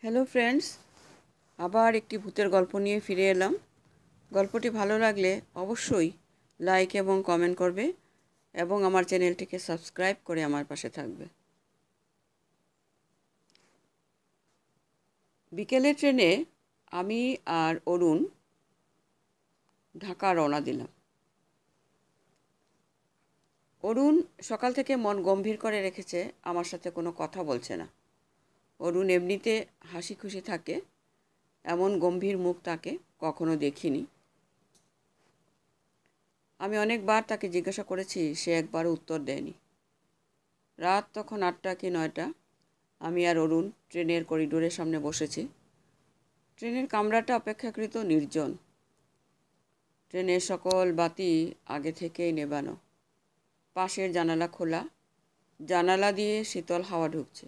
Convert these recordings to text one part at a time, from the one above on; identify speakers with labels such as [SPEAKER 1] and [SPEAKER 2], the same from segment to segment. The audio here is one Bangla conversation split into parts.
[SPEAKER 1] হ্যালো ফ্রেন্ডস, আবার একটি ভূতের গল্প নিয়ে ফিরে এলাম। গল্পটি ভালো লাগলে অবশ্যই লাইক এবং কমেন্ট করবে এবং আমার চ্যানেলটিকে সাবস্ক্রাইব করে আমার পাশে থাকবে। বিকেলের ট্রেনে আমি আর অরুণ ঢাকা রওনা দিলাম। অরুণ সকাল থেকে মন গম্ভীর করে রেখেছে, আমার সাথে কোনো কথা বলছে না। অরুণ এমনিতে হাসি খুশি থাকে, এমন গম্ভীর মুখ তাকে কখনো দেখিনি। আমি অনেকবার তাকে জিজ্ঞাসা করেছি, সে একবারও উত্তর দেয়নি। রাত তখন 8টা কি 9টা। আমি আর অরুণ ট্রেনের করিডোরের সামনে বসেছি। ট্রেনের কামরাটা অপেক্ষাকৃত নির্জন। ট্রেনের সকল বাতি আগে থেকেই নেবানো। পাশের জানালা খোলা, জানালা দিয়ে শীতল হাওয়া ঢুকছে।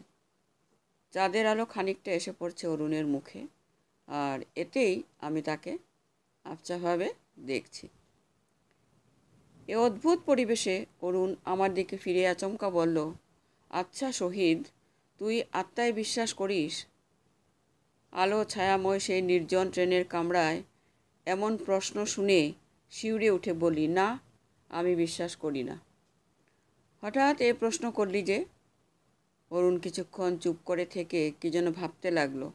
[SPEAKER 1] চাঁদের আলো খানিকটা এসে পড়ছে অরুণের মুখে, আর এতেই আমি তাকে আবছাভাবে দেখছি। এ অদ্ভুত পরিবেশে অরুণ আমার দিকে ফিরে আচমকা বলল, আচ্ছা শহীদ, তুই আত্মায় বিশ্বাস করিস? আলো ছায়াময় সেই নির্জন ট্রেনের কামরায় এমন প্রশ্ন শুনে শিউরে উঠে বলি, না, আমি বিশ্বাস করি না। হঠাৎ এ প্রশ্ন করলি যে? অরুণ কিছুক্ষণ চুপ করে থেকে কি যেন ভাবতে লাগলো।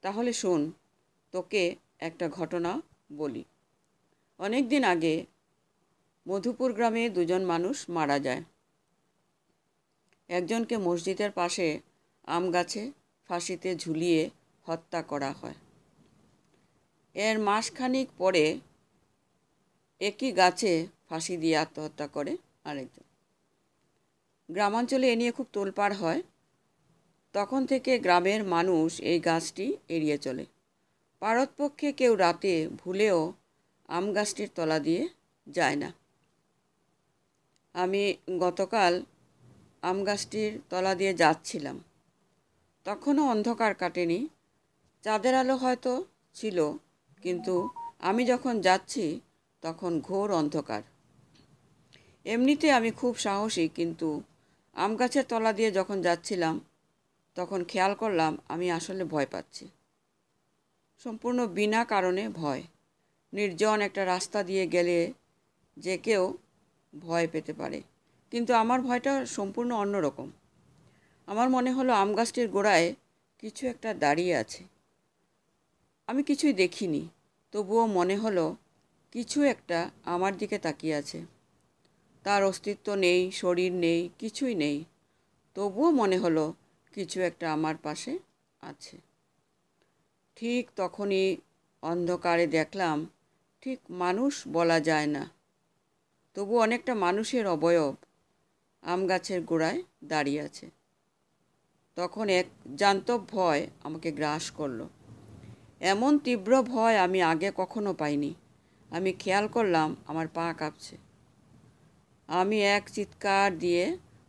[SPEAKER 1] তাহলে শোন, তোকে একটা ঘটনা বলি। অনেক দিন আগে মধুপুর গ্রামে দুজন মানুষ মারা যায়। একজনকে মসজিদের পাশে আম গাছে ফাঁসিতে ঝুলিয়ে হত্যা করা হয়। এর মাসখানেক পরে একই গাছে ফাঁসি দিয়ে আত্মহত্যা করে আরেকজন। গ্রামাঞ্চলে এ নিয়ে খুব তোলপাড় হয়। তখন থেকে গ্রামের মানুষ এই গাছটি এড়িয়ে চলে। পারতপক্ষে কেউ রাতে ভুলেও আম গাছটির তলা দিয়ে যায় না। আমি গতকাল আম গাছটির তলা দিয়ে যাচ্ছিলাম। তখনও অন্ধকার কাটেনি। চাঁদের আলো হয়তো ছিল, কিন্তু আমি যখন যাচ্ছি তখন ঘোর অন্ধকার। এমনিতে আমি খুব সাহসী, কিন্তু আম গাছের তলা দিয়ে যখন যাচ্ছিলাম তখন খেয়াল করলাম আমি আসলে ভয় পাচ্ছি। সম্পূর্ণ বিনা কারণে ভয়। নির্জন একটা রাস্তা দিয়ে গেলে যে কেউ ভয় পেতে পারে, কিন্তু আমার ভয়টা সম্পূর্ণ অন্যরকম। আমার মনে হলো আম গাছটির গোড়ায় কিছু একটা দাঁড়িয়ে আছে। আমি কিছুই দেখিনি, তবুও মনে হলো কিছু একটা আমার দিকে তাকিয়ে আছে। তার অস্তিত্ব নেই, শরীর নেই, কিছুই নেই, তবুও মনে হলো কিছু একটা আমার পাশে আছে। ঠিক তখনই অন্ধকারে দেখলাম, ঠিক মানুষ বলা যায় না, তবু অনেকটা মানুষের অবয়ব আম গাছের গোড়ায় দাঁড়িয়ে আছে। তখন এক জান্তব ভয় আমাকে গ্রাস করলো। এমন তীব্র ভয় আমি আগে কখনো পাইনি। আমি খেয়াল করলাম আমার পা কাঁপছে। আমি এক চিৎকার দিয়ে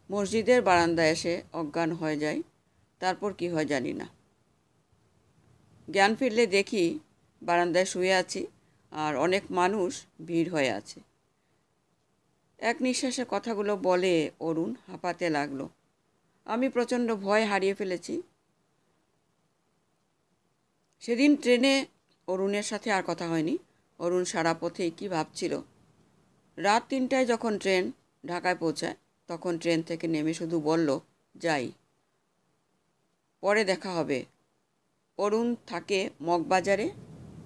[SPEAKER 1] মসজিদের বারান্দায় এসে অজ্ঞান হয়ে যাই। তারপর কি হয় জানি না। জ্ঞান ফিরলে দেখি বারান্দায় শুয়ে আছি, আর অনেক মানুষ ভিড় হয়ে আছে। এক নিঃশ্বাসে কথাগুলো বলে অরুণ হাঁপাতে লাগলো। আমি প্রচণ্ড ভয় হারিয়ে ফেলেছি। সেদিন ট্রেনে অরুণের সাথে আর কথা হয়নি। অরুণ সারা পথেই কী ভাবছিল। রাত 3টায় যখন ট্রেন ঢাকায় পৌঁছায়, তখন ট্রেন থেকে নেমে শুধু বলল, যাই, পরে দেখা হবে। অরুণ থাকে মগবাজারে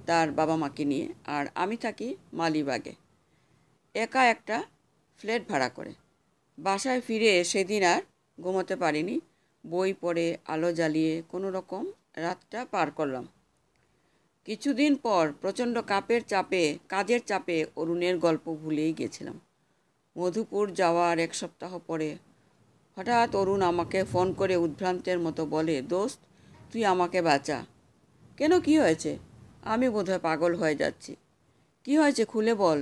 [SPEAKER 1] তার বাবা মাকে নিয়ে, আর আমি থাকি মালিবাগে একা একটা ফ্ল্যাট ভাড়া করে। বাসায় ফিরে সেদিন আর ঘুমোতে পারিনি। বই পড়ে আলো জ্বালিয়ে কোনো রকম রাতটা পার করলাম। কিছুদিন পর প্রচণ্ড কাজের চাপে অরুণের গল্প ভুলেই গেছিলাম। মধুপুর যাওয়ার 1 সপ্তাহ পরে হঠাৎ অরুণ আমাকে ফোন করে উদ্ভ্রান্তের মতো বলে, দোস্ত, তুই আমাকে বাঁচা। কেন, কি হয়েছে? আমি বোধহয় পাগল হয়ে যাচ্ছি। কি হয়েছে খুলে বল।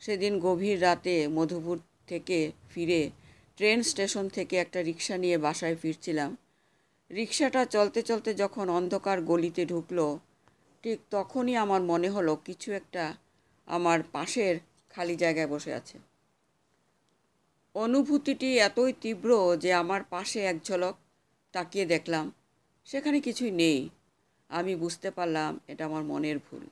[SPEAKER 1] সেদিন গভীর রাতে মধুপুর থেকে ফিরে ট্রেন স্টেশন থেকে একটা রিক্সা নিয়ে বাসায় ফিরছিলাম। রিক্সাটা চলতে চলতে যখন অন্ধকার গলিতে ঢুকলো, ঠিক তখনই আমার মনে হলো কিছু একটা আমার পাশের খালি জায়গায় বসে আছে। অনুভূতিটি এতই তীব্র যে আমার পাশে এক ঝলক তাকিয়ে দেখলাম সেখানে কিছুই নেই। আমি বুঝতে পারলাম এটা আমার মনের ভুল।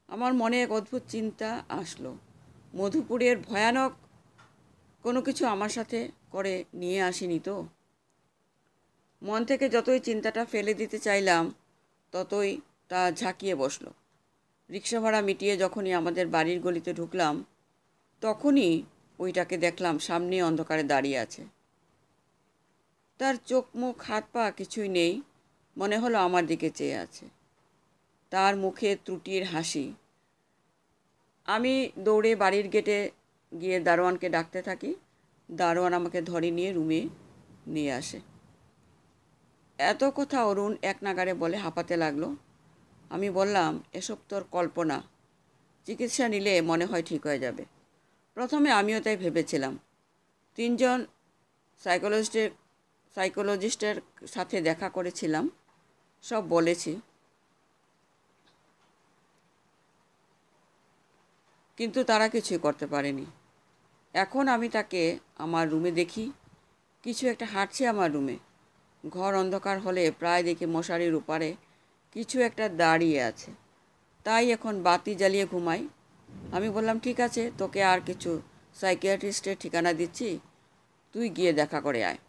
[SPEAKER 1] আমার মনে এক অদ্ভুত চিন্তা আসলো, মধুপুরের ভয়ানক কোনো কিছু আমার সাথে করে নিয়ে আসিনি তো। মন থেকে যতই চিন্তাটা ফেলে দিতে চাইলাম, ততই তা ঝাঁকিয়ে বসলো। রিক্সা ভাড়া মিটিয়ে যখনই আমাদের বাড়ির গলিতে ঢুকলাম, তখনই ওইটাকে দেখলাম সামনে অন্ধকারে দাঁড়িয়ে আছে। তার চোখ মুখ হাত পা কিছুই নেই, মনে হলো আমার দিকে চেয়ে আছে। তার মুখে ত্রুটির হাসি। আমি দৌড়ে বাড়ির গেটে গিয়ে দারোয়ানকে ডাকতে থাকি। দারোয়ান আমাকে ধরে নিয়ে রুমে নিয়ে আসে। এত কথা অরুণ এক নাগাড়ে বলে হাঁপাতে লাগলো। আমি বললাম, এসব তোর কল্পনা, চিকিৎসা নিলে মনে হয় ঠিক হয়ে যাবে। প্রথমে আমিও তাই ভেবেছিলাম। 3জন সাইকোলজিস্টের সাথে দেখা করেছিলাম, সব বলেছি, কিন্তু তারা কিছুই করতে পারেনি। এখন আমি তাকে আমার রুমে দেখি, কিছু একটা হাঁটছে আমার রুমে। ঘর অন্ধকার হলে প্রায় দেখি মশারির উপারে কিছু একটা দাঁড়িয়ে আছে। তাই এখন বাতি জ্বালিয়ে ঘুমাই। আমি বললাম, ঠিক আছে, তোকে আর কিছু সাইকিয়াট্রিস্টের ঠিকানা দিচ্ছি, তুই গিয়ে দেখা করে আয়।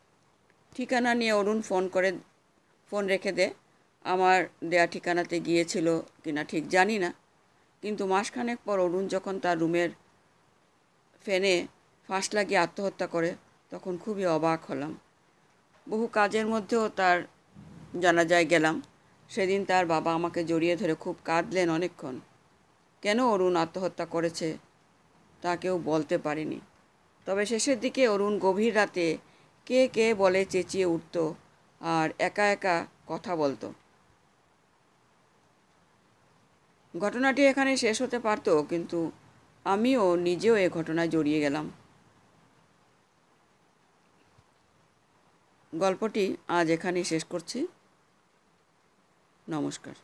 [SPEAKER 1] ঠিকানা নিয়ে অরুণ ফোন রেখে দে। আমার দেয়া ঠিকানাতে গিয়েছিল কিনা ঠিক জানি না, কিন্তু মাসখানেক পর অরুণ যখন তার রুমের ফ্যানে ফাঁস লাগিয়ে আত্মহত্যা করে, তখন খুবই অবাক হলাম। বহু কাজের মধ্যেও তার জানাজায় গেলাম। সেদিন তার বাবা আমাকে জড়িয়ে ধরে খুব কাঁদলেন অনেকক্ষণ। কেন অরুণ আত্মহত্যা করেছে তা কেউ বলতে পারেনি। তবে শেষের দিকে অরুণ গভীর রাতে কে কে বলে চেঁচিয়ে উঠত আর একা একা কথা বলতো। ঘটনাটি এখানে শেষ হতে পারত, কিন্তু আমিও নিজেও এ ঘটনায় জড়িয়ে গেলাম। গল্পটি আজ এখানেই শেষ করছি। নমস্কার।